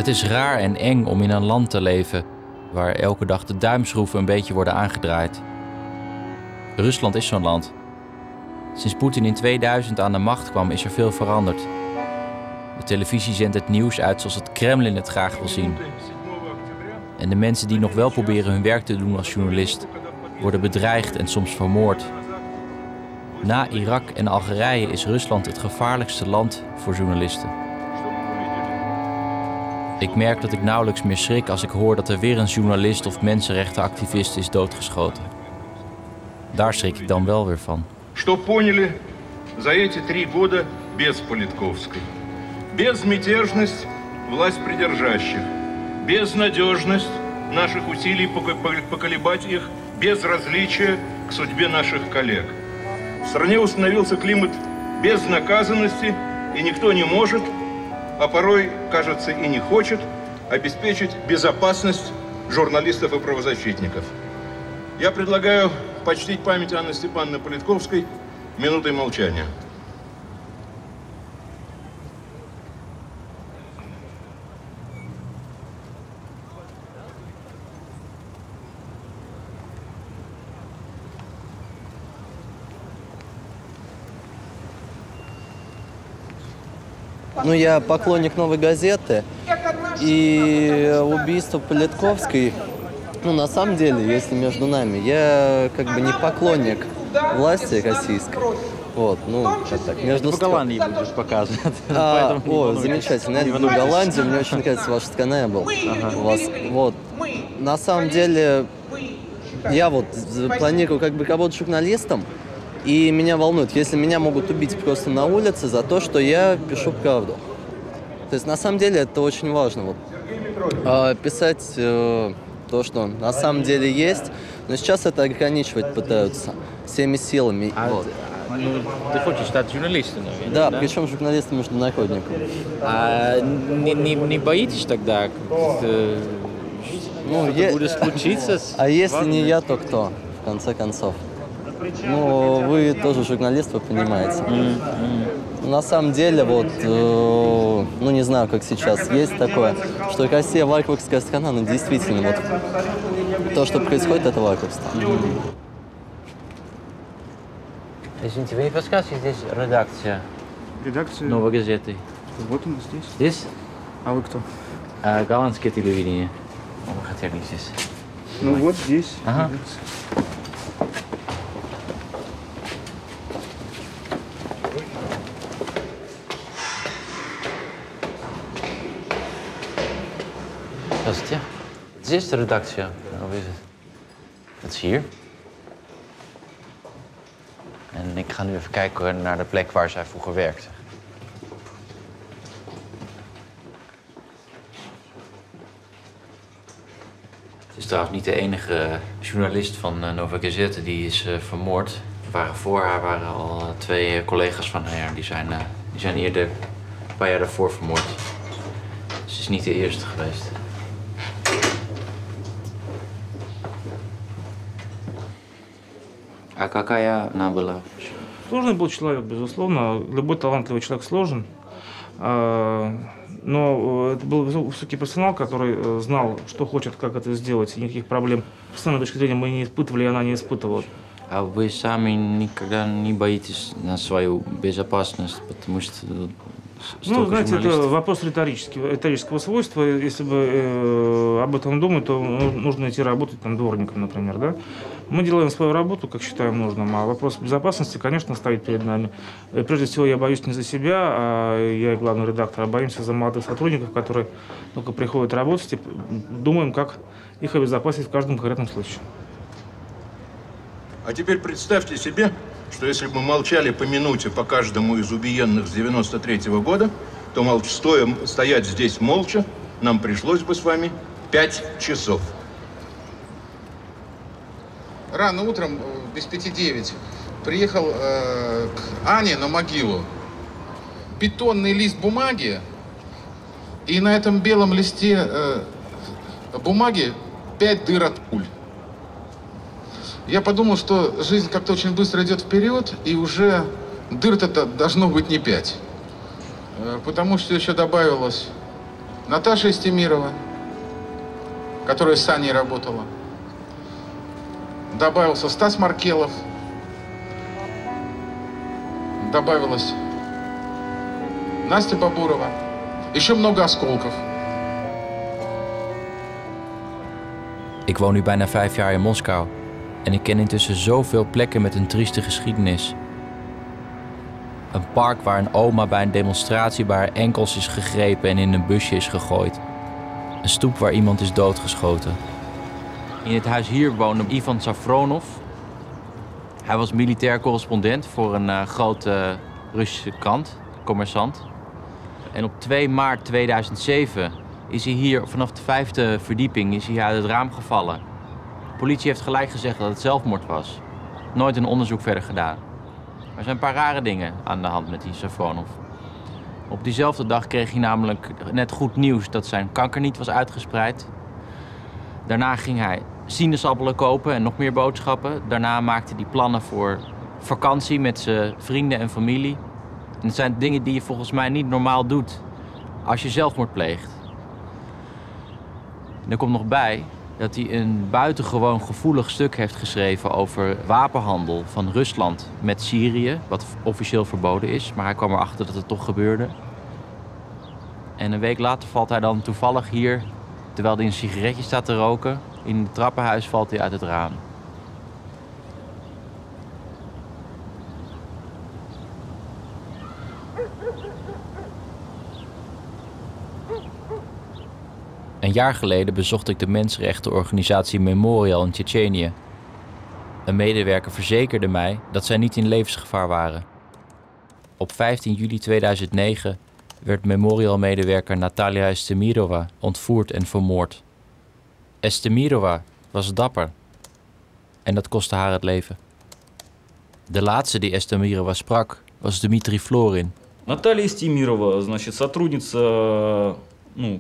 Het is raar en eng om in een land te leven waar elke dag de duimschroeven een beetje worden aangedraaid. Rusland is zo'n land. Sinds Poetin in 2000 aan de macht kwam is er veel veranderd. De televisie zendt het nieuws uit zoals het Kremlin het graag wil zien. En de mensen die nog wel proberen hun werk te doen als journalist worden bedreigd en soms vermoord. Na Irak en Algerije is Rusland het gevaarlijkste land voor journalisten. Ik merk dat ik nauwelijks meer schrik als ik hoor dat er weer een journalist of mensenrechtenactivist is doodgeschoten. Daar schrik ik dan wel weer van. Что поняли за эти 3 года без Политковской? Безмятежность власть придержащих, безнадежность наших усилий поколебать их, безразличие к судьбе наших коллег. В стране установился климат безнаказанности, и никто не может, а порой, кажется, и не хочет обеспечить безопасность журналистов и правозащитников. Я предлагаю почтить память Анны Степановны Политковской минутой молчания. Ну, я поклонник «Новой газеты», и убийство Политковской, ну, на самом деле, если между нами, я как бы не поклонник власти российской. Вот, ну, как так, между... Ты в Голландии будешь показывать. О, замечательно, я люблю Голландию, мне очень нравится ваша страна, я был у вас. Вот, на самом деле, я вот планирую как бы работать журналистом, и меня волнует, если меня могут убить просто на улице за то, что я пишу правду. То есть, на самом деле, это очень важно. Вот. Писать то, что на самом деле есть, но сейчас это ограничивать пытаются всеми силами. Вот. Ну, ты хочешь стать журналистом, наверное? Да, да? Причем журналистом-международником. А не боитесь тогда, ну, что будет случиться? А если не я, то кто, в конце концов? Ну, вы тоже журналист, вы понимаете. На самом деле, вот, ну, не знаю, как сейчас, есть такое, что Россия варварская страна, но действительно, вот, то, что происходит, это варварство. Извините, вы не подскажете, здесь редакция? Редакция? «Новой газеты». Вот он здесь. Здесь? А вы кто? Голландское телевидение. Мы хотели здесь. Ну, вот здесь. Ага. Здравствуйте. Здесь редакция. Dat is hier. En ik ga nu even kijken naar de plek waar zij vroeger werkte. Het is trouwens niet de enige journalist van Nová Gazeta die is vermoord. Voor haar al 2 collega's van haar. Die zijn eerder, een paar jaar daarvoor vermoord. Ze is niet de eerste geweest. А какая она была? Сложный был человек, безусловно. Любой талантливый человек сложен. Но это был высокий профессионал, который знал, что хочет, как это сделать, и никаких проблем. С самой точки зрения мы не испытывали, и она не испытывала. А вы сами никогда не боитесь на свою безопасность, потому что... Ну, знаете, это вопрос риторического свойства. Если бы об этом думать, то нужно идти работать там дворником, например, да? Мы делаем свою работу, как считаем нужным, а вопрос безопасности, конечно, стоит перед нами. И прежде всего, я боюсь не за себя, а я и главный редактор, а боимся за молодых сотрудников, которые только приходят работать и думаем, как их обезопасить в каждом конкретном случае. А теперь представьте себе, что если бы мы молчали по минуте по каждому из убиенных с 93-го года, то стоять здесь молча нам пришлось бы с вами 5 часов. Рано утром, без 5-9, приехал к Ане на могилу. Бетонный лист бумаги, и на этом белом листе бумаги 5 дыр от пуль. Я подумал, что жизнь как-то очень быстро идет вперед, и уже дыр-то должно быть не 5. Потому что еще добавилось Наташа Истемирова, которая с Саней работала. Добавился Стас Маркелов. Добавилась Настя Бабурова. Еще много осколков. Ik woon nu bijna 5 jaar in Moskou en ik ken intussen zoveel plekken met een trieste geschiedenis. Een park waar een oma bij een demonstratie bij haar enkels is gegrepen en in een busje is gegooid. Een stoep waar iemand is doodgeschoten. In het huis hier woonde Ivan Safronov. Hij was militair correspondent voor een grote Russische krant, Kommersant. En op 2 maart 2007 is hij hier vanaf de 5e verdieping is hij uit het raam gevallen. De politie heeft gelijk gezegd dat het zelfmoord was. Nooit een onderzoek verder gedaan. Er zijn een paar rare dingen aan de hand met die Safronov. Op diezelfde dag kreeg hij namelijk net goed nieuws dat zijn kanker niet was uitgespreid. Daarna ging hij sinaasappelen kopen en nog meer boodschappen. Daarna maakte hij plannen voor vakantie met zijn vrienden en familie. En het zijn dingen die je volgens mij niet normaal doet als je zelfmoord pleegt. En er komt nog bij dat hij een buitengewoon gevoelig stuk heeft geschreven over wapenhandel van Rusland met Syrië, wat officieel verboden is, maar hij kwam erachter dat het toch gebeurde. En een week later valt hij dan toevallig hier, terwijl hij een sigaretje staat te roken, in het trappenhuis valt hij uit het raam. Een jaar geleden bezocht ik de mensenrechtenorganisatie Memorial in Tsjetsjenië. Een medewerker verzekerde mij dat zij niet in levensgevaar waren. Op 15 juli 2009 werd Memorial-medewerker Natalia Estemirova ontvoerd en vermoord. Estemirova was dapper en dat kostte haar het leven. De laatste die Estemirova sprak was Dmitri Florin. Наталья Истемирова, значит, сотрудница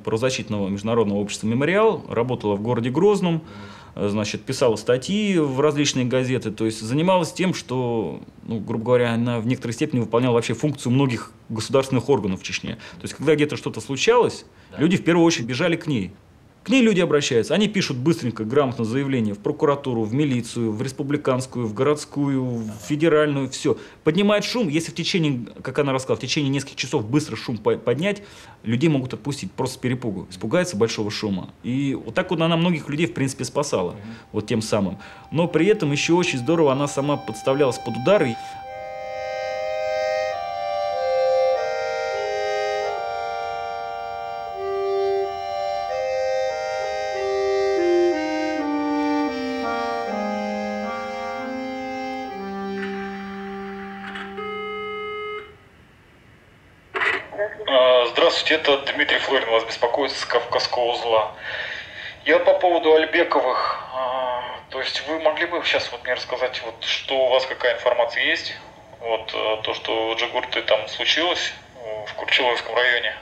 правозащитного международного общества «Мемориал», работала в городе Грозном, значит, писала статьи в различные газеты, то есть занималась тем, что, грубо говоря, она в некоторой степени выполняла вообще функцию многих государственных органов в Чечне. То есть, когда где-то что-то случалось, люди в первую очередь бежали к ней. К ней люди обращаются, они пишут быстренько, грамотно заявление в прокуратуру, в милицию, в республиканскую, в городскую, в федеральную, все. Поднимает шум, если в течение, как она рассказала, в течение нескольких часов быстро шум поднять, людей могут отпустить просто с перепугу, испугается большого шума. И вот так вот она многих людей, в принципе, спасала, вот тем самым. Но при этом еще очень здорово она сама подставлялась под удары. Здравствуйте, это Дмитрий Флорин вас беспокоит с Кавказского узла. Я по поводу Альбековых, то есть вы могли бы сейчас мне рассказать, что у вас, какая информация есть, то, что в Джигурте там случилось, в Курчеловском районе?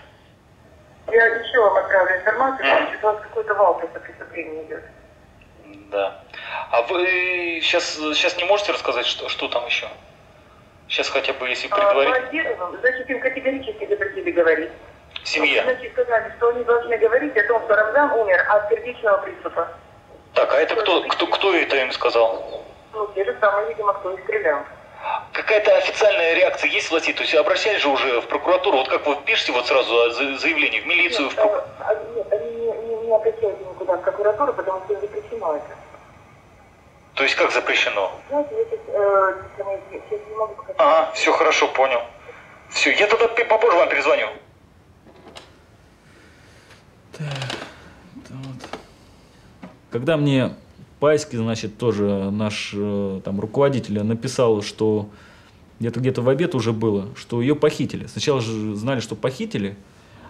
Я еще вам отправлю информацию, значит, у вас какой-то вал просто преступления идет. Да. А вы сейчас не можете рассказать, что там еще? Сейчас хотя бы, если предварительно. Значит, им категорически запретили говорить. Семья. Значит, сказали, что они должны говорить о том, что Рамзан умер от сердечного приступа. Так, а это кто это им сказал? Те же самые, видимо, кто и стрелял. Какая-то официальная реакция есть власти? То есть обращались же уже в прокуратуру? Вот как вы пишете сразу заявление в милицию? Нет, они не обращаются никуда в прокуратуру, потому что им запрещено это. То есть как запрещено? Знаете, я сейчас не могу сказать. Ага, все хорошо, понял. Все, я тогда попозже вам перезвоню. Когда мне Пайский, значит, тоже наш там руководитель написал, что где-то в обед уже было, что ее похитили. Сначала же знали, что похитили.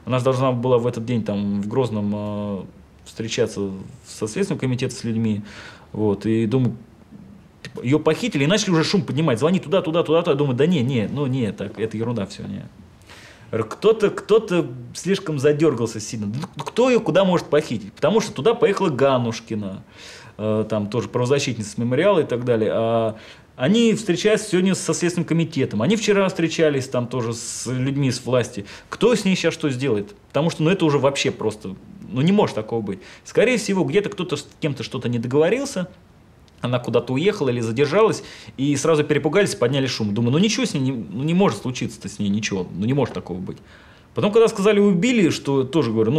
Она же должна была в этот день там в Грозном встречаться со Следственным комитетом с людьми. И думаю, ее похитили и начали уже шум поднимать. Звони туда. Я думаю, да не, так, это ерунда все, не. Кто-то слишком задергался сильно. Кто ее куда может похитить? Потому что туда поехала Ганушкина, там тоже правозащитница с Мемориала и так далее. А Они встречаются сегодня со Следственным комитетом. Они вчера встречались там тоже с людьми с власти. Кто с ней сейчас что сделает? Потому что это уже вообще просто... не может такого быть. Скорее всего, где-то кто-то с кем-то что-то не договорился. Она куда-то уехала или задержалась. И сразу перепугались, подняли шум. Думаю, ничего с ней не может случиться-то с ней, ничего. Не может такого быть. Потом, когда сказали, убили, что тоже говорю,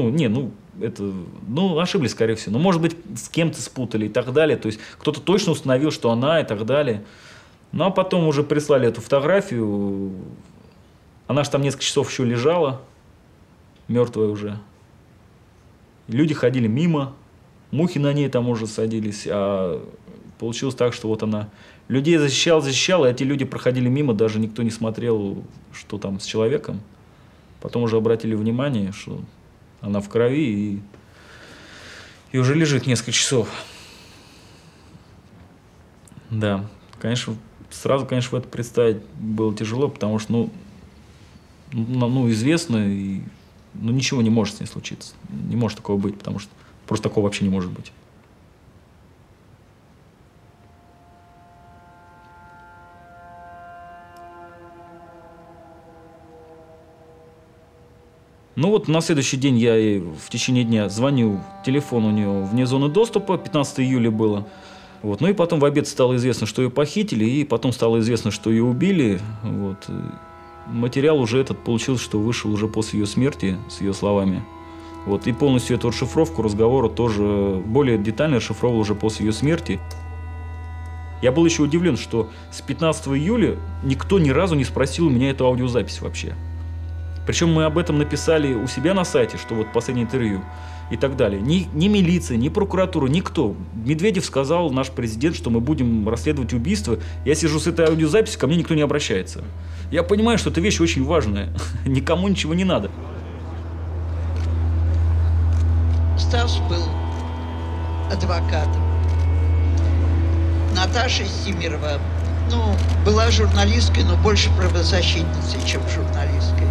ошиблись, скорее всего. Может быть, с кем-то спутали и так далее. То есть, кто-то точно установил, что она и так далее. А потом уже прислали эту фотографию. Она же там несколько часов еще лежала, мертвая уже. Люди ходили мимо, мухи на ней там уже садились. А получилось так, что вот она людей защищала, и эти люди проходили мимо, даже никто не смотрел, что там с человеком. Потом уже обратили внимание, что она в крови и уже лежит несколько часов. Да, конечно, сразу, в это представить было тяжело, потому что, известно, и ничего не может с ней случиться. Не может такого быть, потому что просто такого вообще не может быть. На следующий день я ей в течение дня звоню, телефон у нее вне зоны доступа, 15 июля было. И потом в обед стало известно, что ее похитили, и потом стало известно, что ее убили. Материал уже этот получился, что вышел уже после ее смерти, с ее словами. И полностью эту расшифровку разговора тоже более детально расшифровал уже после ее смерти. Я был еще удивлен, что с 15 июля никто ни разу не спросил у меня эту аудиозапись вообще. Причем мы об этом написали у себя на сайте, что последнее интервью и так далее. Ни милиция, ни прокуратура, никто. Медведев сказал, наш президент, что мы будем расследовать убийство. Я сижу с этой аудиозаписью, ко мне никто не обращается. Я понимаю, что эта вещь очень важная. Никому ничего не надо. Стас был адвокатом. Наташа Стимерова, была журналисткой, но больше правозащитницей, чем журналисткой.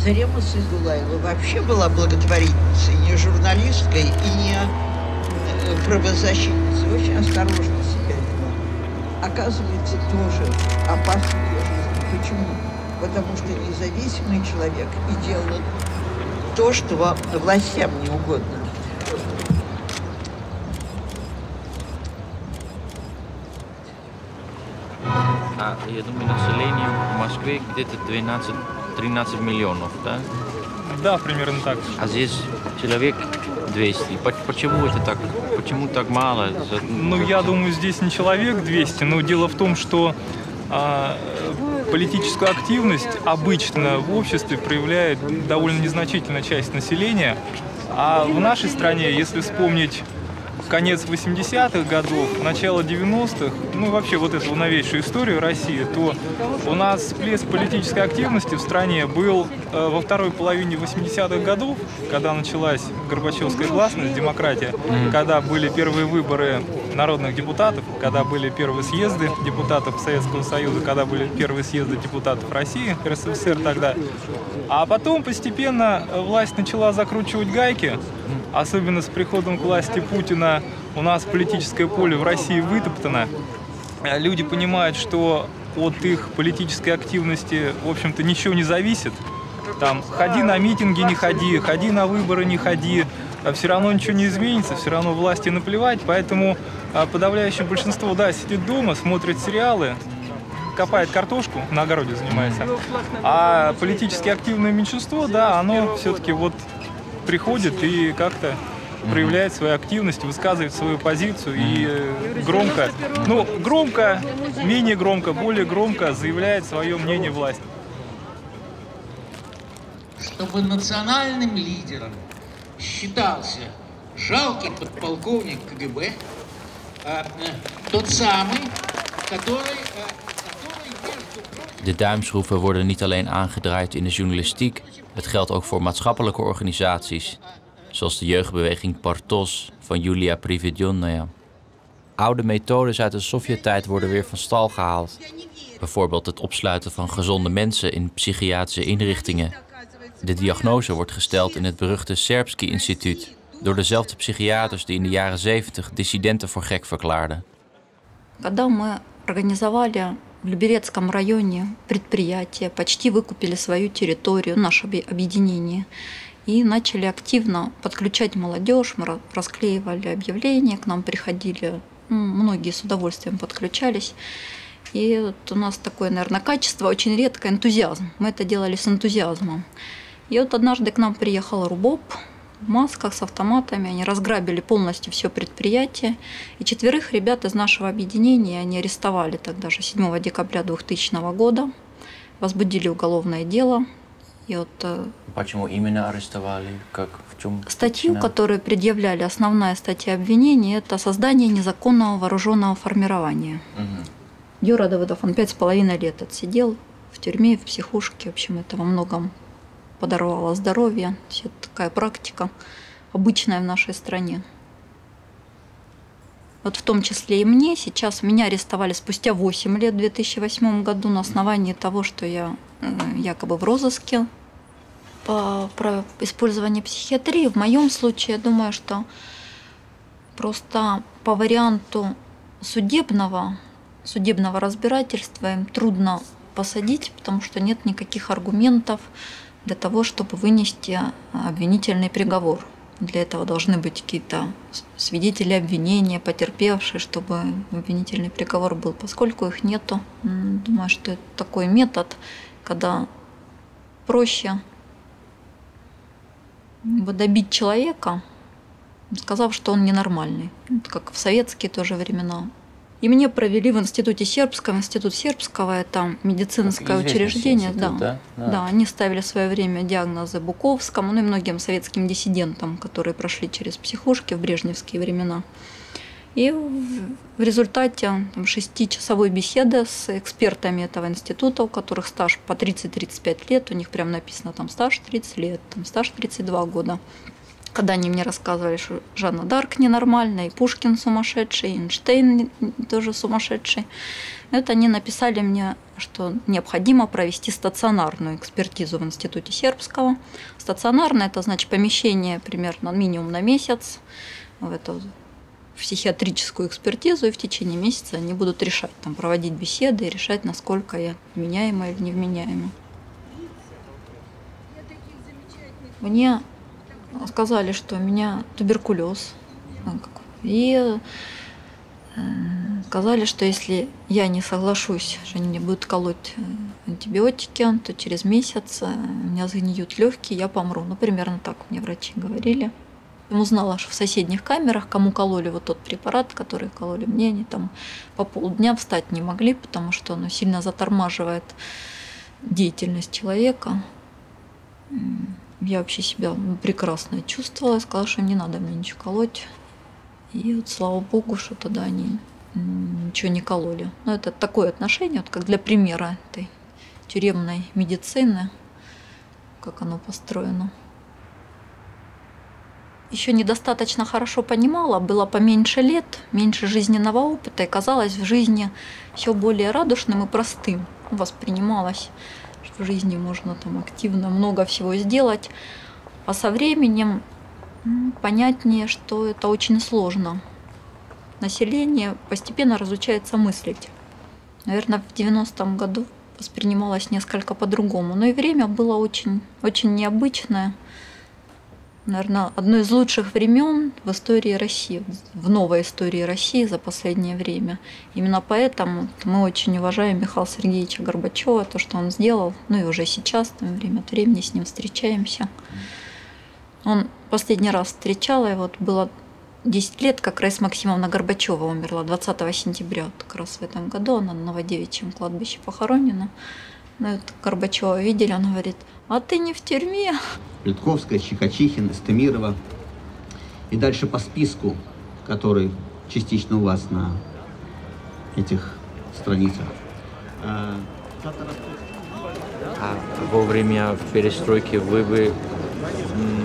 Зарема Сайдуллаева вообще была благотворительницей, не журналисткой и не правозащитницей. Очень осторожно себя вела. Оказывается, тоже опасно для жизни. Почему? Потому что независимый человек и делал то, что властям не угодно. Я думаю, население в Москве где-то 13 миллионов, да? Да, примерно так. А здесь человек 200. Почему это так? Почему так мало? Я думаю, здесь не человек 200, но дело в том, что политическую активность обычно в обществе проявляет довольно незначительная часть населения. А в нашей стране, если вспомнить конец 80-х годов, начало 90-х, вообще эту новейшую историю России, то у нас всплеск политической активности в стране был во второй половине 80-х годов, когда началась Горбачевская гласность, демократия, когда были первые выборы народных депутатов, когда были первые съезды депутатов Советского Союза, когда были первые съезды депутатов России, РСФСР тогда. А потом постепенно власть начала закручивать гайки, особенно с приходом к власти Путина у нас политическое поле в России вытоптано. Люди понимают, что от их политической активности, в общем-то, ничего не зависит. Там, ходи на митинги, не ходи, ходи на выборы, не ходи. Все равно ничего не изменится, все равно власти наплевать. Поэтому подавляющее большинство, сидит дома, смотрит сериалы, копает картошку, на огороде занимается. А политически активное меньшинство, оно все-таки приходит и как-то проявляет свою активность, высказывает свою позицию и громко, менее громко, более громко заявляет свое мнение власти. Чтобы национальным лидером считался жалкий подполковник КГБ, тот самый, который... De duimschroeven worden niet alleen aangedraaid in de journalistiek, het geldt ook voor maatschappelijke organisaties, zoals de jeugdbeweging Partos van Julia Privedjonnaya. Oude methodes uit de Sovjet-tijd worden weer van stal gehaald. Bijvoorbeeld het opsluiten van gezonde mensen in psychiatrische inrichtingen. De diagnose wordt gesteld in het beruchte Serbsky-instituut door dezelfde psychiaters die in de jaren 70 dissidenten voor gek verklaarden. когда мы организовали в Люберецком районе предприятие, почти выкупили свою территорию, наше объединение, и начали активно подключать молодежь, мы расклеивали объявления, к нам приходили, многие с удовольствием подключались. И вот у нас такое, наверное, качество, очень редко энтузиазм. Мы это делали с энтузиазмом. И вот однажды к нам приехал РУБОП в масках с автоматами, они разграбили полностью все предприятие. И 4 ребят из нашего объединения они арестовали тогда же 7 декабря 2000 года, возбудили уголовное дело. И вот, почему именно арестовали? Как, в чем статью, которую предъявляли, основная статья обвинения, это создание незаконного вооруженного формирования. Юра Давыдов, он 5,5 лет отсидел в тюрьме, в психушке. В общем, это во многом подорвало здоровье. Это такая практика, обычная в нашей стране. Вот в том числе и мне. Сейчас меня арестовали спустя 8 лет в 2008 году на основании того, что я якобы в розыске про использование психиатрии. В моем случае, я думаю, что просто по варианту судебного разбирательства им трудно посадить, потому что нет никаких аргументов для того, чтобы вынести обвинительный приговор. Для этого должны быть какие-то свидетели обвинения, потерпевшие, чтобы обвинительный приговор был. Поскольку их нету, думаю, что это такой метод, когда проще добить человека, сказав, что он ненормальный, как в советские тоже времена. И мне провели в институте Сербском. Институт Сербского – это медицинское учреждение. Да, они ставили в свое время диагнозы Буковскому, ну и многим советским диссидентам, которые прошли через психушки в брежневские времена. И в результате 6-часовой беседы с экспертами этого института, у которых стаж по 30-35 лет, у них прям написано там стаж 30 лет, там стаж 32 года. Когда они мне рассказывали, что Жанна Дарк ненормальная, и Пушкин сумасшедший, и Эйнштейн тоже сумасшедший, это они написали мне, что необходимо провести стационарную экспертизу в институте Сербского. Стационарное – это значит помещение примерно минимум на месяц в эту психиатрическую экспертизу, и в течение месяца они будут решать, там, проводить беседы и решать, насколько я вменяема или невменяема. Мне сказали, что у меня туберкулез. И сказали, что если я не соглашусь, что они мне будут колоть антибиотики, то через месяц у меня загниют легкие, я помру. Ну, примерно так мне врачи говорили. Я узнала, что в соседних камерах, кому кололи вот тот препарат, который кололи мне, они там по полдня встать не могли, потому что оно сильно затормаживает деятельность человека. Я вообще себя прекрасно чувствовала, я сказала, что не надо мне ничего колоть. И вот слава богу, что тогда они ничего не кололи. Но это такое отношение, вот как для примера этой тюремной медицины, как оно построено. Еще недостаточно хорошо понимала, было поменьше лет, меньше жизненного опыта, и казалось в жизни все более радужным и простым. Воспринималось, что в жизни можно там активно много всего сделать. А со временем понятнее, что это очень сложно. Население постепенно разучается мыслить. Наверное, в 90-м году воспринималось несколько по-другому. Но и время было очень, очень необычное. Наверное, одно из лучших времен в истории России, в новой истории России за последнее время. Именно поэтому мы очень уважаем Михаила Сергеевича Горбачева, то, что он сделал, ну и уже сейчас, там, время от времени с ним встречаемся. Он последний раз встречала, и вот было 10 лет, как Раиса Максимовна Горбачева умерла 20 сентября, вот как раз в этом году, она на Новодевичьем кладбище похоронена. Ну, это Горбачева видели, он говорит: а ты не в тюрьме? Литковская, Чикачихин, Эстемирова. И дальше по списку, который частично у вас на этих страницах. А во время перестройки вы бы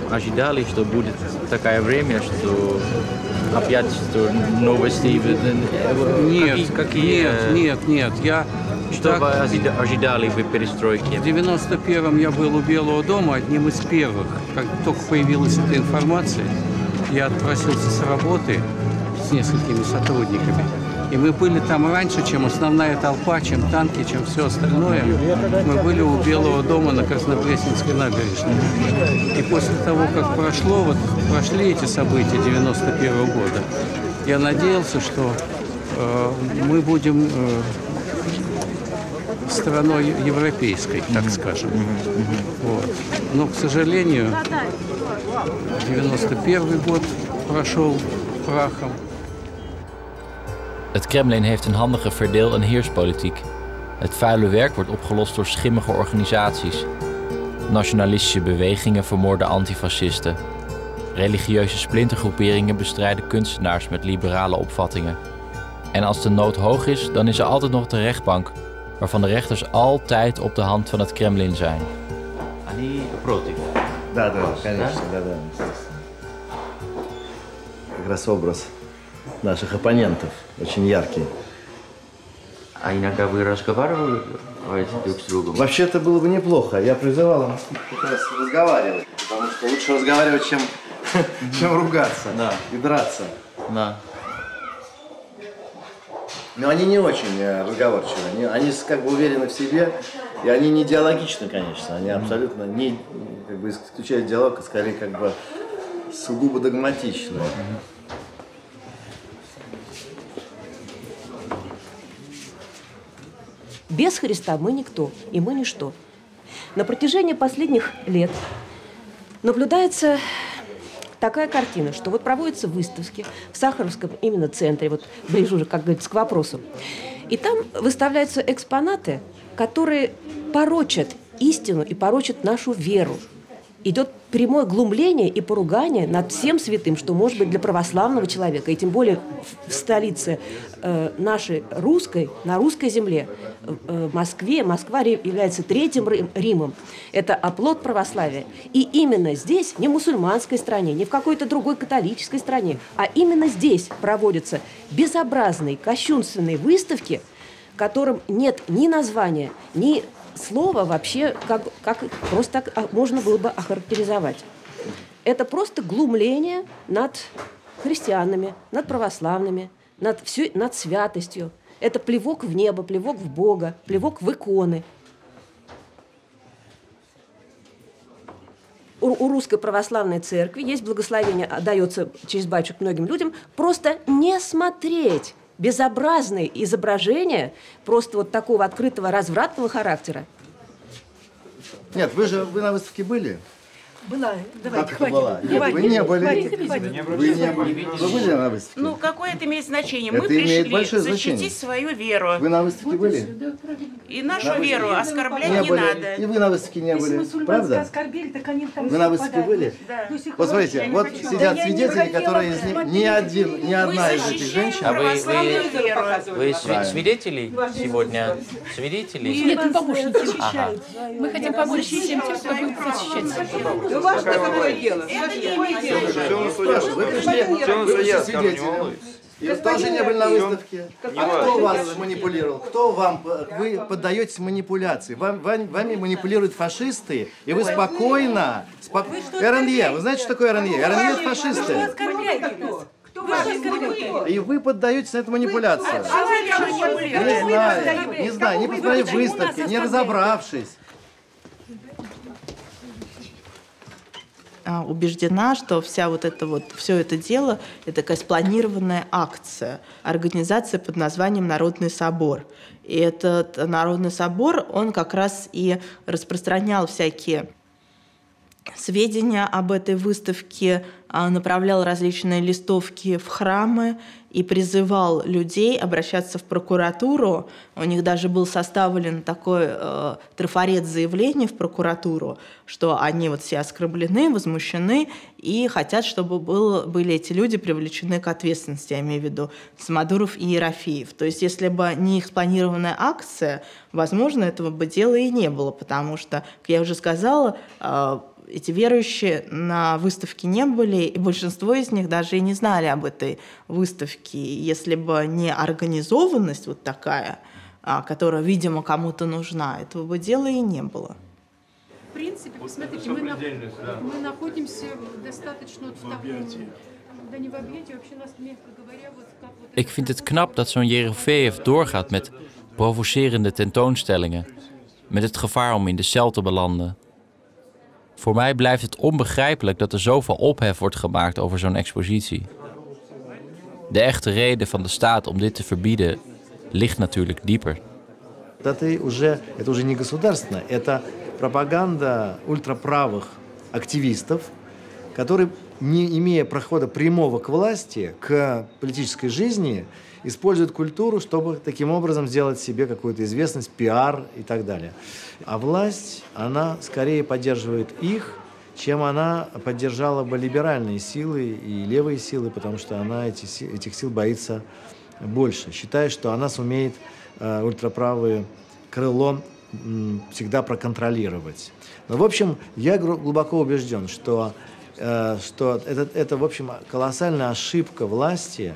ожидали, что будет такое время, что опять что новости? Нет. Что вы ожидали в перестройке? В 91-м я был у Белого дома одним из первых. Как только появилась эта информация, я отпросился с работы с несколькими сотрудниками И мы были там раньше, чем основная толпа, чем танки, чем все остальное. Мы были у Белого дома на Краснопресненской набережной. И после того, как прошли эти события 91 года, я надеялся, что мы будем страной европейской, так скажем. Вот. Но, к sожалению, 91 год прошел прахом. Het Kremlin heeft een handige verdeel- en heerspolitiek. Het vuile werk wordt opgelost door schimmige organisaties. Nationalistische bewegingen vermoorden antifascisten. Religieuze splintergroeperingen bestrijden kunstenaars met liberale opvattingen. En als de nood hoog is, dan is er altijd nog de rechtbank, waarvan de rechters altijd op de hand van het Kremlin zijn. Они против. Да, конечно, да. Как раз образ наших оппонентов очень яркий. А иногда вы разговаривали друг с другом? Вообще это было бы неплохо. Я призывал им как раз разговаривать, потому что лучше разговаривать, чем ругаться и драться. Да. Но они не очень разговорчивые, они как бы уверены в себе, и они не диалогичны, конечно, они абсолютно не как бы исключают диалог, а скорее как бы сугубо догматичны. Без Христа мы никто, и мы ничто. На протяжении последних лет наблюдается такая картина, что вот проводятся выставки в Сахаровском именно центре, вот ближе уже, как говорится, к вопросу. И там выставляются экспонаты, которые порочат истину и порочат нашу веру. Идет прямое глумление и поругание над всем святым, что может быть для православного человека. И тем более в столице нашей русской, на русской земле, в Москве. Москва является третьим Римом. Это оплот православия. И именно здесь, не в мусульманской стране, не в какой-то другой католической стране, а именно здесь проводятся безобразные, кощунственные выставки, которым нет ни названия, ни слова вообще, как просто так можно было бы охарактеризовать. Это просто глумление над христианами, над православными, над святостью. Это плевок в небо, плевок в Бога, плевок в иконы. У Русской Православной Церкви есть благословение, дается через батюшек многим людям, просто не смотреть безобразные изображения просто вот такого открытого развратного характера. Нет, вы на выставке были? Была. Давайте, хватит. Вы не были. Вы были на выставке? Ну, какое это имеет значение? Это Мы пришли защитить свою веру. Вы на выставке были? И нашу веру оскорблять не надо. И вы на выставке не были, правда? Вы на выставке были? Да. Вот смотрите, вот сидят свидетели, которые из них, ни одна из этих женщин... А вы свидетели сегодня? Свидетели? Нет, мы помощники. Ага. Мы хотим помочь всем тем, кто будет защищать. Важно, какое дело. Вы пришли свидетелем. И тоже не были на выставке. А кто вас манипулировал? Вы поддаетесь манипуляции. Вами манипулируют фашисты, и вы спокойно... РНЕ. Вы знаете, что такое РНЕ? РНЕ – это фашисты. И вы поддаетесь на эту манипуляцию. Не знаю, не посмотрев выставки, не разобравшись. Убеждена, что все это дело – это такая спланированная акция, организация под названием «Народный собор». И этот Народный собор, он как раз и распространял всякие сведения об этой выставке, направлял различные листовки в храмы и призывал людей обращаться в прокуратуру. У них даже был составлен такой трафарет заявлений в прокуратуру, что они все оскорблены, возмущены и хотят, чтобы были эти люди привлечены к ответственности, я имею в виду Самодуров и Ерофеев. То есть если бы не их спланированная акция, возможно, этого бы дела и не было, потому что, как я уже сказала, эти верующие на выставке не были, и большинство из них даже и не знали об этой выставке. Если бы не организованность вот такая, которая, видимо, кому-то нужна, этого бы дела и не было. В принципе, посмотрите, мы находимся достаточно в таком Ik vind het knap dat zo'n Jerofejev doorgaat met provocerende tentoonstellingen, met het gevaar om in de cel te belanden. Voor mij blijft het onbegrijpelijk dat er zoveel ophef wordt gemaakt over zo'n expositie. De echte reden van de staat om dit te verbieden ligt natuurlijk dieper. Это уже не государственно, это пропаганда ультраправых активистов, которые, не имея прохода прямого к власти, к политической жизни, используют культуру, чтобы таким образом сделать себе какую-то известность, пиар и так далее. А власть, она скорее поддерживает их, чем она поддержала бы либеральные силы и левые силы, потому что она этих сил боится больше, считая, что она сумеет ультраправое крыло всегда проконтролировать. Но, в общем, я глубоко убежден, что это, в общем, колоссальная ошибка власти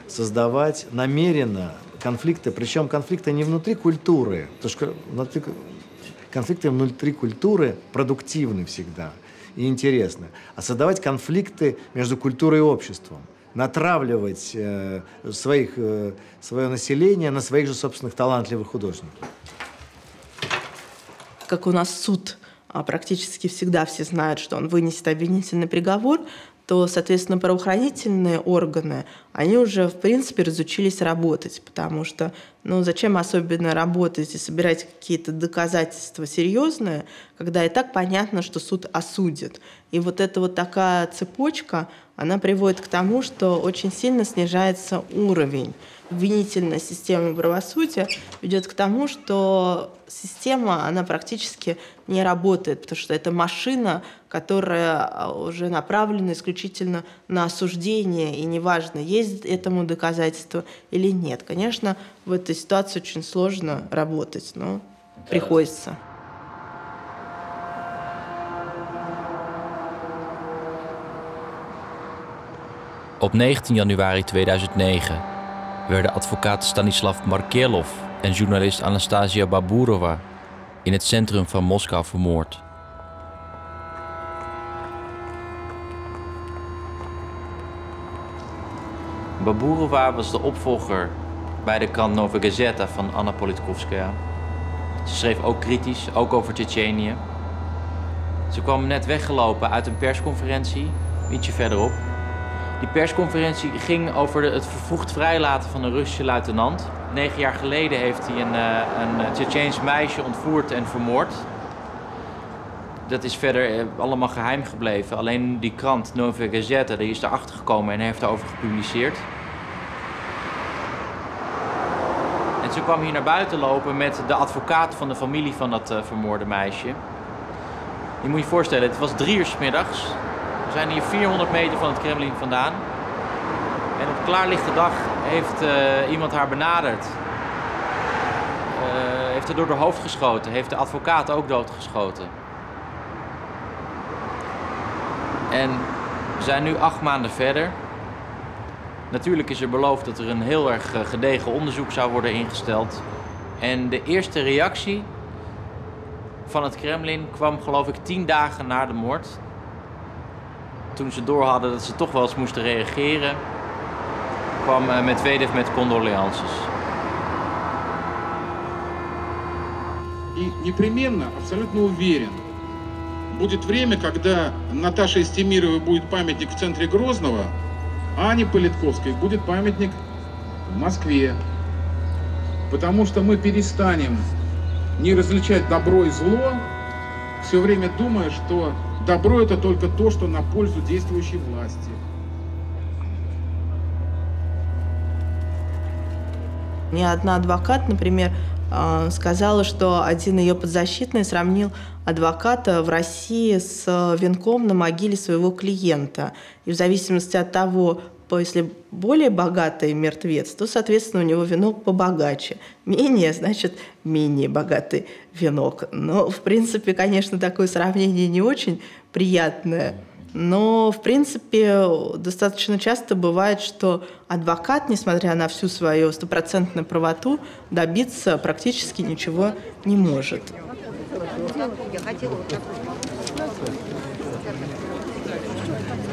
создавать намеренно конфликты, причем конфликты не внутри культуры, потому что конфликты внутри культуры продуктивны всегда и интересны, а создавать конфликты между культурой и обществом, натравливать свое население на своих же собственных талантливых художников. Как у нас суд практически всегда все знают, что он вынесет обвинительный приговор, то, соответственно, правоохранительные органы, они уже, в принципе, разучились работать, потому что, зачем особенно работать и собирать какие-то доказательства серьезные, когда и так понятно, что суд осудит. И вот эта вот такая цепочка, она приводит к тому, что очень сильно снижается уровень. Обвинительная система правосудия ведет к тому, что система, она практически не работает, потому что это машина, которая уже направлена исключительно на осуждение, и неважно, есть этому доказательство или нет. Конечно, в этой ситуации очень сложно работать, но приходится. Op 19 januari 2009 werden advocaat Stanislav Markelov en journalist Anastasia Baburova in het centrum van Moskou vermoord. Baburova was de opvolger bij de krant Novaya Gazeta van Anna Politkovskaya. Ze schreef ook kritisch, ook over Tsjetsjenië. Ze kwam net weggelopen uit een persconferentie, ietsje verderop. Die persconferentie ging over het vervroegd vrijlaten van een Russische luitenant. 9 jaar geleden heeft hij een Tsjetsjeens meisje ontvoerd en vermoord. Dat is verder allemaal geheim gebleven. Alleen die krant Novaya Gazeta die is erachter gekomen en heeft daarover gepubliceerd. En ze kwam hier naar buiten lopen met de advocaat van de familie van dat vermoorde meisje. Je moet je voorstellen, het was 3 uur 's middags. We zijn hier 400 meter van het Kremlin vandaan. En op klaarlichte dag heeft iemand haar benaderd. Heeft haar door haar hoofd geschoten. Heeft de advocaat ook doodgeschoten. En we zijn nu 8 maanden verder. Natuurlijk is er beloofd dat er een heel erg gedegen onderzoek zou worden ingesteld. En de eerste reactie van het Kremlin kwam, geloof ik, 10 dagen na de moord. Toen ze door hadden dat ze toch wel eens moesten reageren, kwam Medvedev met condolences. И непременно, абсолютно уверен, будет время, когда Наташе Истемировой будет памятник в центре Грозного, а Ане Политковской будет памятник в Москве. Потому что мы перестанем не различать добро и зло, все время думая, что добро это только то, что на пользу действующей власти. Мне одна адвокат, например, сказала, что один ее подзащитный сравнил адвоката в России с венком на могиле своего клиента. И в зависимости от того, если более богатый мертвец, то, соответственно, у него венок побогаче. Менее, значит, менее богатый венок. Но, в принципе, конечно, такое сравнение не очень приятное. Но, в принципе, достаточно часто бывает, что адвокат, несмотря на всю свою стопроцентную правоту, добиться практически ничего не может.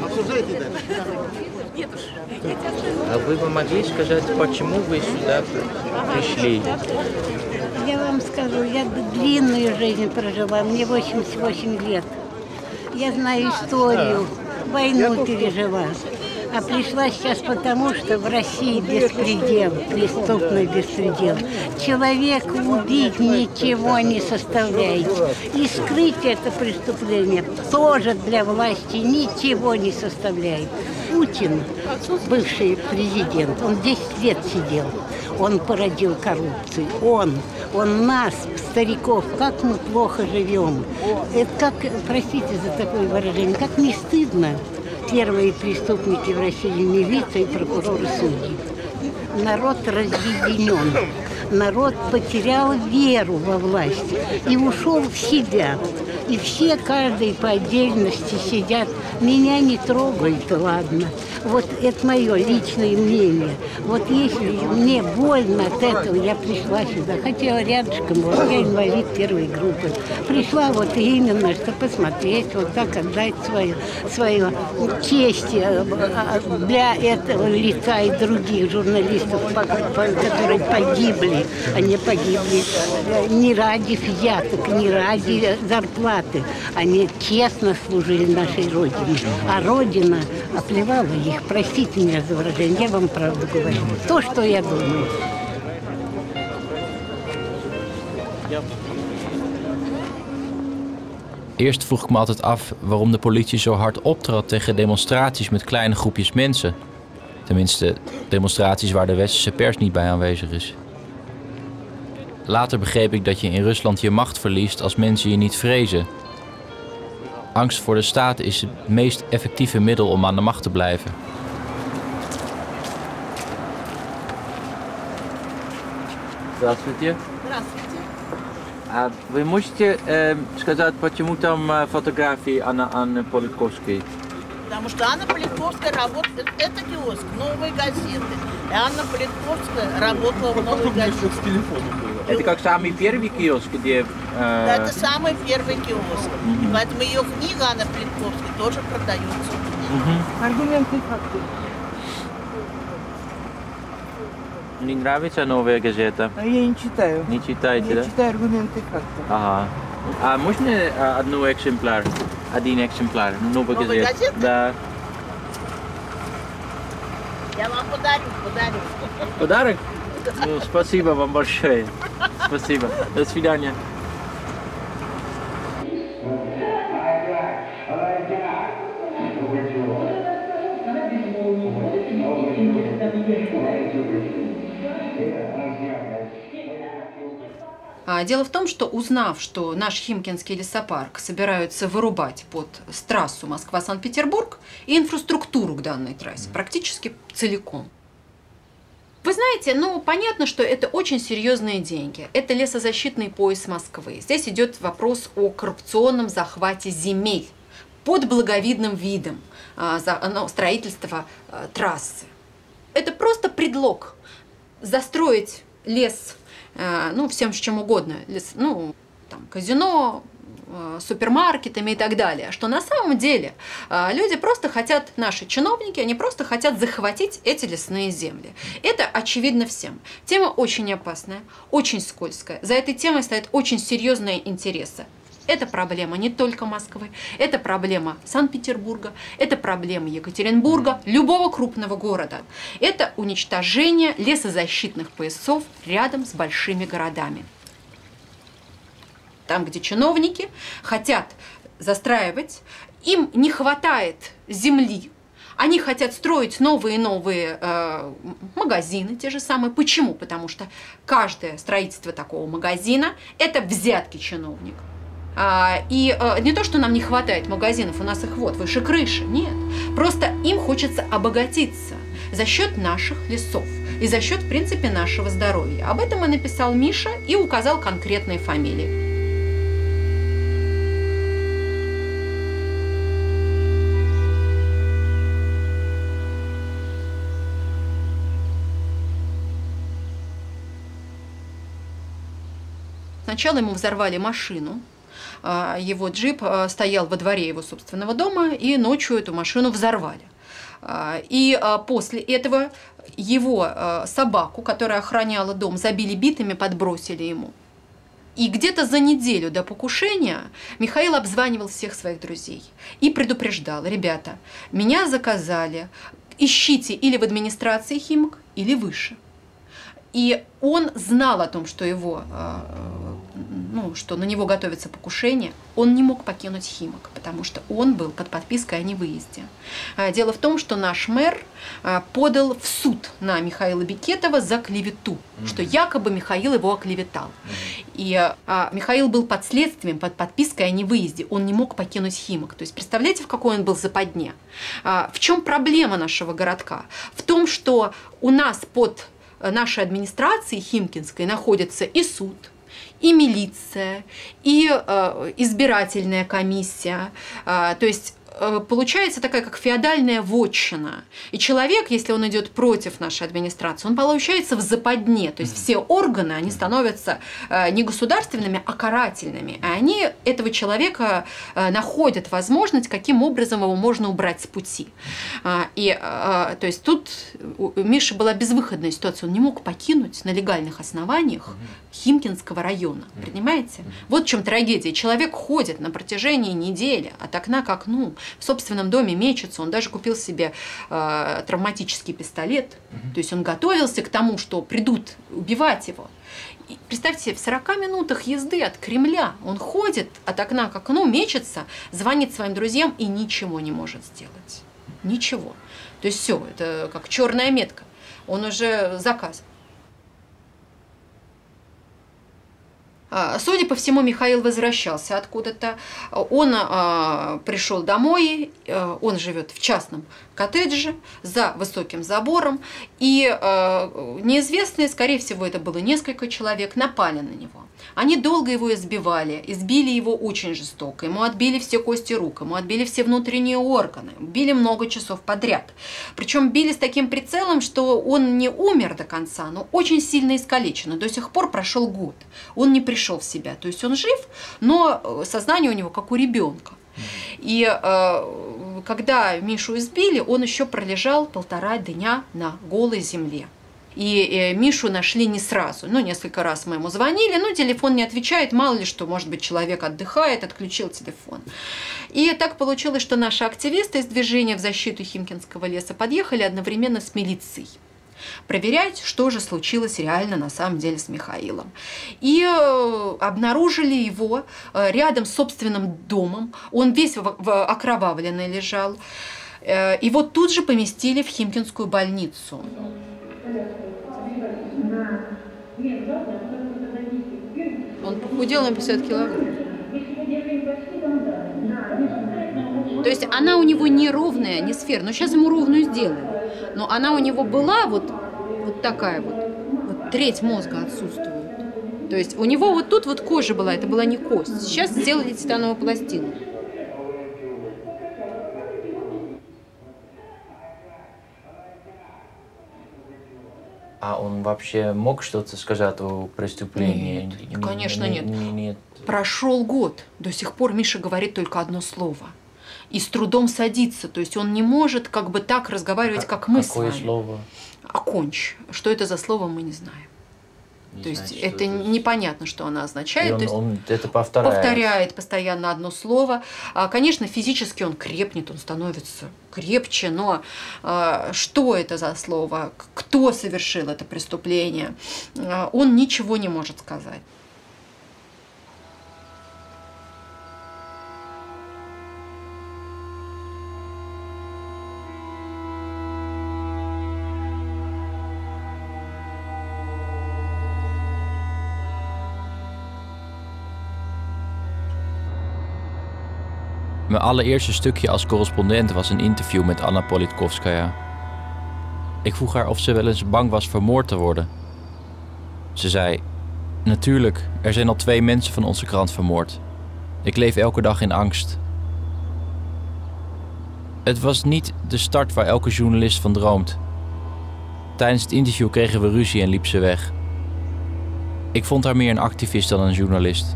Обсуждайте дальше. А вы бы могли сказать, почему вы сюда пришли? Я вам скажу, я длинную жизнь прожила, мне 88 лет. Я знаю историю, войну пережила. А пришла сейчас потому, что в России беспредел, преступный беспредел. Человека убить ничего не составляет. И скрыть это преступление тоже для власти ничего не составляет. Путин, бывший президент, он 10 лет сидел. Он породил коррупцию. Он нас, стариков, как мы плохо живем. Это как, простите за такое выражение, как не стыдно. Первые преступники в России, милиция и прокуроры, судьи. Народ разъединен. Народ потерял веру во власть и ушел в себя. И все, каждый по отдельности сидят. Меня не трогают, ладно. Вот это мое личное мнение. Вот если мне больно от этого, я пришла сюда. Хотела рядышком, вот я инвалид первой группы. Пришла вот именно, чтобы посмотреть, вот так отдать свою честь для этого лица и других журналистов, которые погибли. Они погибли не ради взяток, не ради зарплаты. Они честно служили нашей Родине. А Родина оплевала их. Простите меня за выражение, я вам правду говорю. То, что я думаю. Eerst vroeg ik me altijd af waarom de politie zo hard optrad tegen demonstraties met kleine groepjes mensen. Tenminste, demonstraties waar de westerse pers niet bij aanwezig is. Later begreep ik dat je in Rusland je macht verliest als mensen je niet vrezen. Angst voor de staat is het meest effectieve middel om aan de macht te blijven. Здравствуйте. Здравствуйте. А вы можете сказать, почему там фотографии Анны Политковской? Потому что Анна Политковская работает, это киоск, новые газеты. И Анна Политковская работала в новой газете. Это как самый первый киоск, где... Да, это самый первый киоск. Поэтому ее книга Анны Политковской тоже продается. Аргументы и факты. Не нравится новая газета? А я не читаю. Не читаете, да? Я читаю аргументы и факты. Ага. А можно один экземпляр новой газеты? Да. Я вам подарю. Подарок? Ну, спасибо вам большое. Спасибо. До свидания. Дело в том, что узнав, что наш Химкинский лесопарк собираются вырубать под трассу Москва-Санкт-Петербург и инфраструктуру к данной трассе практически целиком. Вы знаете, понятно, что это очень серьезные деньги. Это лесозащитный пояс Москвы. Здесь идет вопрос о коррупционном захвате земель под благовидным видом строительства трассы. Это просто предлог застроить лес, всем с чем угодно, казино, супермаркетами и так далее, что на самом деле люди просто хотят, наши чиновники, они просто хотят захватить эти лесные земли. Это очевидно всем. Тема очень опасная, очень скользкая. За этой темой стоят очень серьезные интересы. Это проблема не только Москвы, это проблема Санкт-Петербурга, это проблема Екатеринбурга, любого крупного города. Это уничтожение лесозащитных поясов рядом с большими городами. Там, где чиновники хотят застраивать, им не хватает земли. Они хотят строить новые и новые магазины, те же самые. Почему? Потому что каждое строительство такого магазина – это взятки чиновников. И не то, что нам не хватает магазинов, у нас их вот выше крыши, нет. Просто им хочется обогатиться за счет наших лесов и за счет, в принципе, нашего здоровья. Об этом и написал Миша и указал конкретные фамилии. Сначала ему взорвали машину, его джип стоял во дворе его собственного дома, и ночью эту машину взорвали. И после этого его собаку, которая охраняла дом, забили битами, подбросили ему. И где-то за неделю до покушения Михаил обзванивал всех своих друзей и предупреждал: ребята, меня заказали, ищите или в администрации Химок, или выше. И он знал о том, что что на него готовится покушение. Он не мог покинуть Химок, потому что он был под подпиской о невыезде. Дело в том, что наш мэр подал в суд на Михаила Бекетова за клевету, что якобы Михаил его оклеветал. И Михаил был под следствием, под подпиской о невыезде. Он не мог покинуть Химок. То есть представляете, в какой он был западне? В чем проблема нашего городка? В том, что у нас под нашей администрации химкинской находится и суд, и милиция, и избирательная комиссия. То есть получается такая, как феодальная вотчина. И человек, если он идет против нашей администрации, он получается в западне. То есть все органы, они становятся не государственными, а карательными. И они этого человека находят возможность, каким образом его можно убрать с пути. То есть тут у Миши была безвыходная ситуация. Он не мог покинуть на легальных основаниях Химкинского района. Понимаете? Вот в чем трагедия. Человек ходит на протяжении недели от окна к окну, в собственном доме мечется. Он даже купил себе травматический пистолет. То есть он готовился к тому, что придут убивать его. И представьте себе, в 40 минутах езды от Кремля он ходит от окна к окну, мечется, звонит своим друзьям и ничего не может сделать. Ничего. То есть все, это как черная метка. Он уже заказан. Судя по всему, Михаил возвращался откуда-то. Он пришел домой, он живет в частном коттедже за высоким забором. И неизвестные, скорее всего, это было несколько человек, напали на него. Они долго его избивали, избили его очень жестоко. Ему отбили все кости рук, ему отбили все внутренние органы. Били много часов подряд. Причем били с таким прицелом, что он не умер до конца, но очень сильно искалечен. И до сих пор прошел год. Он не пришел в себя. То есть он жив, но сознание у него как у ребенка. И когда Мишу избили, он еще пролежал 1,5 дня на голой земле. И Мишу нашли не сразу. Несколько раз мы ему звонили, но телефон не отвечает. Мало ли что, может быть, человек отдыхает, отключил телефон. И так получилось, что наши активисты из движения в защиту Химкинского леса подъехали одновременно с милицией проверять, что же случилось реально на самом деле с Михаилом. И обнаружили его рядом с собственным домом. Он весь окровавленный лежал. И вот тут же поместили в Химкинскую больницу. Он похудел на 50 килограмм. То есть она у него не ровная, не сфера. Сейчас ему ровную сделали. Но она у него была вот такая вот треть мозга отсутствует. То есть у него вот тут вот кожа была, это была не кость. Сейчас сделали титановую пластину. А он вообще мог что-то сказать о преступлении? Нет, конечно, нет. Прошел год. До сих пор Миша говорит только одно слово. И с трудом садится. То есть он не может как бы так разговаривать, как мы с вами. Какое слово? Окончь. Что это за слово, мы не знаем. То есть это непонятно, что оно означает. И он это повторяет постоянно одно слово. Конечно, физически он крепнет, он становится крепче, но что это за слово, кто совершил это преступление, он ничего не может сказать. Mijn allereerste stukje als correspondent was een interview met Anna Politkovskaya. Ik vroeg haar of ze wel eens bang was vermoord te worden. Ze zei, natuurlijk, er zijn al 2 mensen van onze krant vermoord. Ik leef elke dag in angst. Het was niet de start waar elke journalist van droomt. Tijdens het interview kregen we ruzie en liep ze weg. Ik vond haar meer een activist dan een journalist.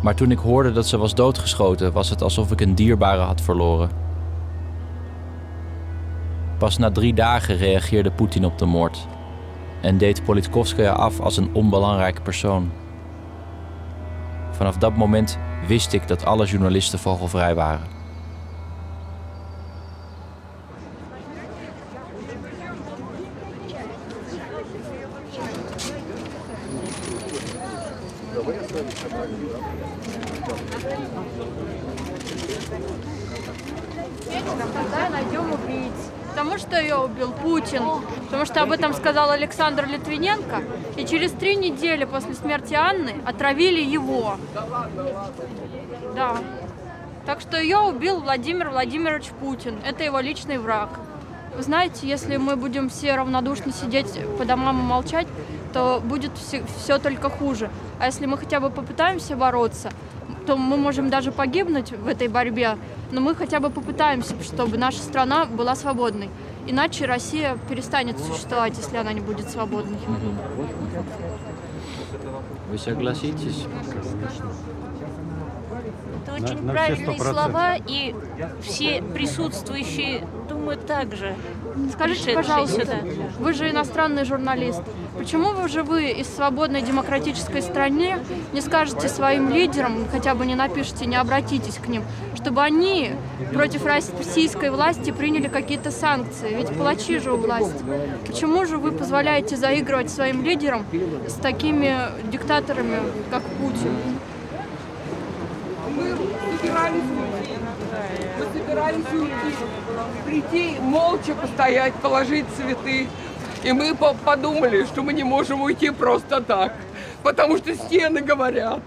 Maar toen ik hoorde dat ze was doodgeschoten, was het alsof ik een dierbare had verloren. Pas na 3 dagen reageerde Poetin op de moord en deed Politkovskaja af als een onbelangrijke persoon. Vanaf dat moment wist ik dat alle journalisten vogelvrij waren. Когда найдем убийц. Потому что ее убил Путин, потому что об этом сказал Александр Литвиненко, и через 3 недели после смерти Анны отравили его. Да. Так что ее убил Владимир Владимирович Путин. Это его личный враг. Вы знаете, если мы будем все равнодушно сидеть по домам и молчать, то будет все только хуже. А если мы хотя бы попытаемся бороться, то мы можем даже погибнуть в этой борьбе, но мы хотя бы попытаемся, чтобы наша страна была свободной. Иначе Россия перестанет существовать, если она не будет свободной. Вы согласитесь? Это очень правильные слова, и все присутствующие думают так же. Скажите, пожалуйста, вы же иностранный журналист. Почему вы из свободной демократической страны не скажете своим лидерам, хотя бы не напишите, не обратитесь к ним, чтобы они против российской власти приняли какие-то санкции? Ведь палачи же у власти. Почему же вы позволяете заигрывать своим лидерам с такими диктаторами, как Путин? Мы собирались уйти, прийти, молча постоять, положить цветы. И мы подумали, что мы не можем уйти просто так, потому что стены говорят,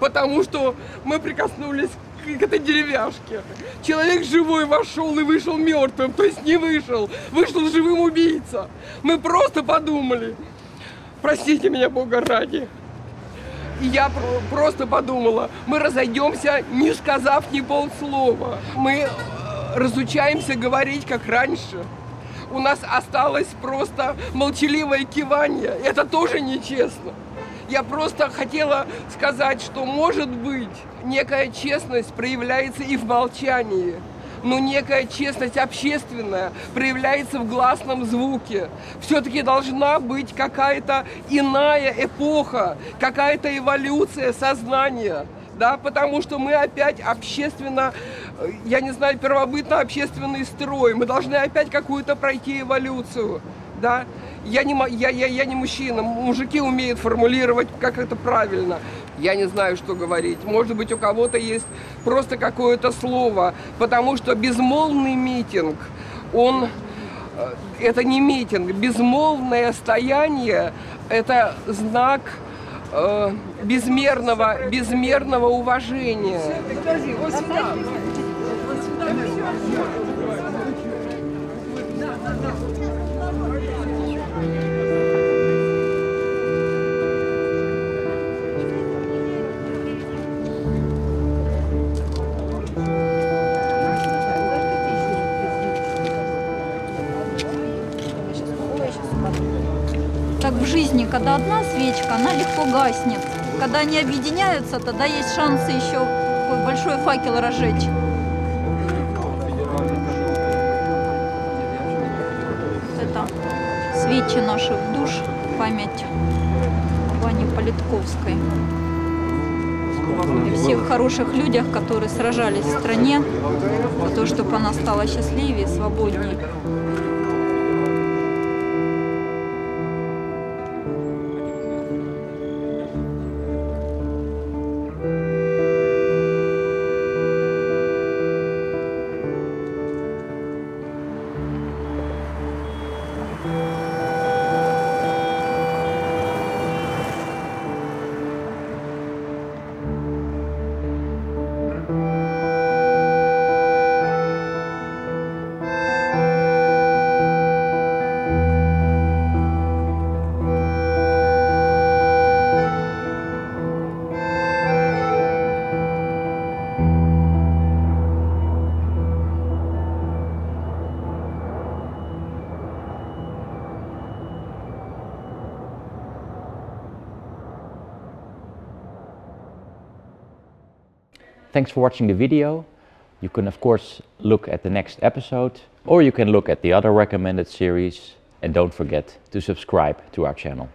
потому что мы прикоснулись к этой деревяшке. Человек живой вошел и вышел мертвым, то есть не вышел, вышел живым убийца. Мы просто подумали, простите меня, Бога ради. И я просто подумала, мы разойдемся, не сказав ни полслова. Мы разучаемся говорить, как раньше. У нас осталось просто молчаливое кивание. Это тоже нечестно. Я просто хотела сказать, что, может быть, некая честность проявляется и в молчании. Но некая честность общественная проявляется в гласном звуке. Все-таки должна быть какая-то иная эпоха, какая-то эволюция сознания. Да, потому что мы опять общественно, я не знаю, первобытно-общественный строй. Мы должны опять какую-то пройти эволюцию. Да? Я не мужчина, мужики умеют формулировать, как это правильно. Я не знаю, что говорить. Может быть, у кого-то есть просто какое-то слово, потому что безмолвный митинг, это не митинг. Безмолвное стояние – это знак безмерного уважения. Так в жизни, когда одна свечка, она легко гаснет. Когда они объединяются, тогда есть шансы еще такой большой факел разжечь. Это свечи наших душ, память об Анне Политковской. И всех хороших людях, которые сражались в стране, за то, чтобы она стала счастливее, свободнее. Thanks for watching the video. You can of course look at the next episode, or you can look at the other recommended series, and don't forget to subscribe to our channel.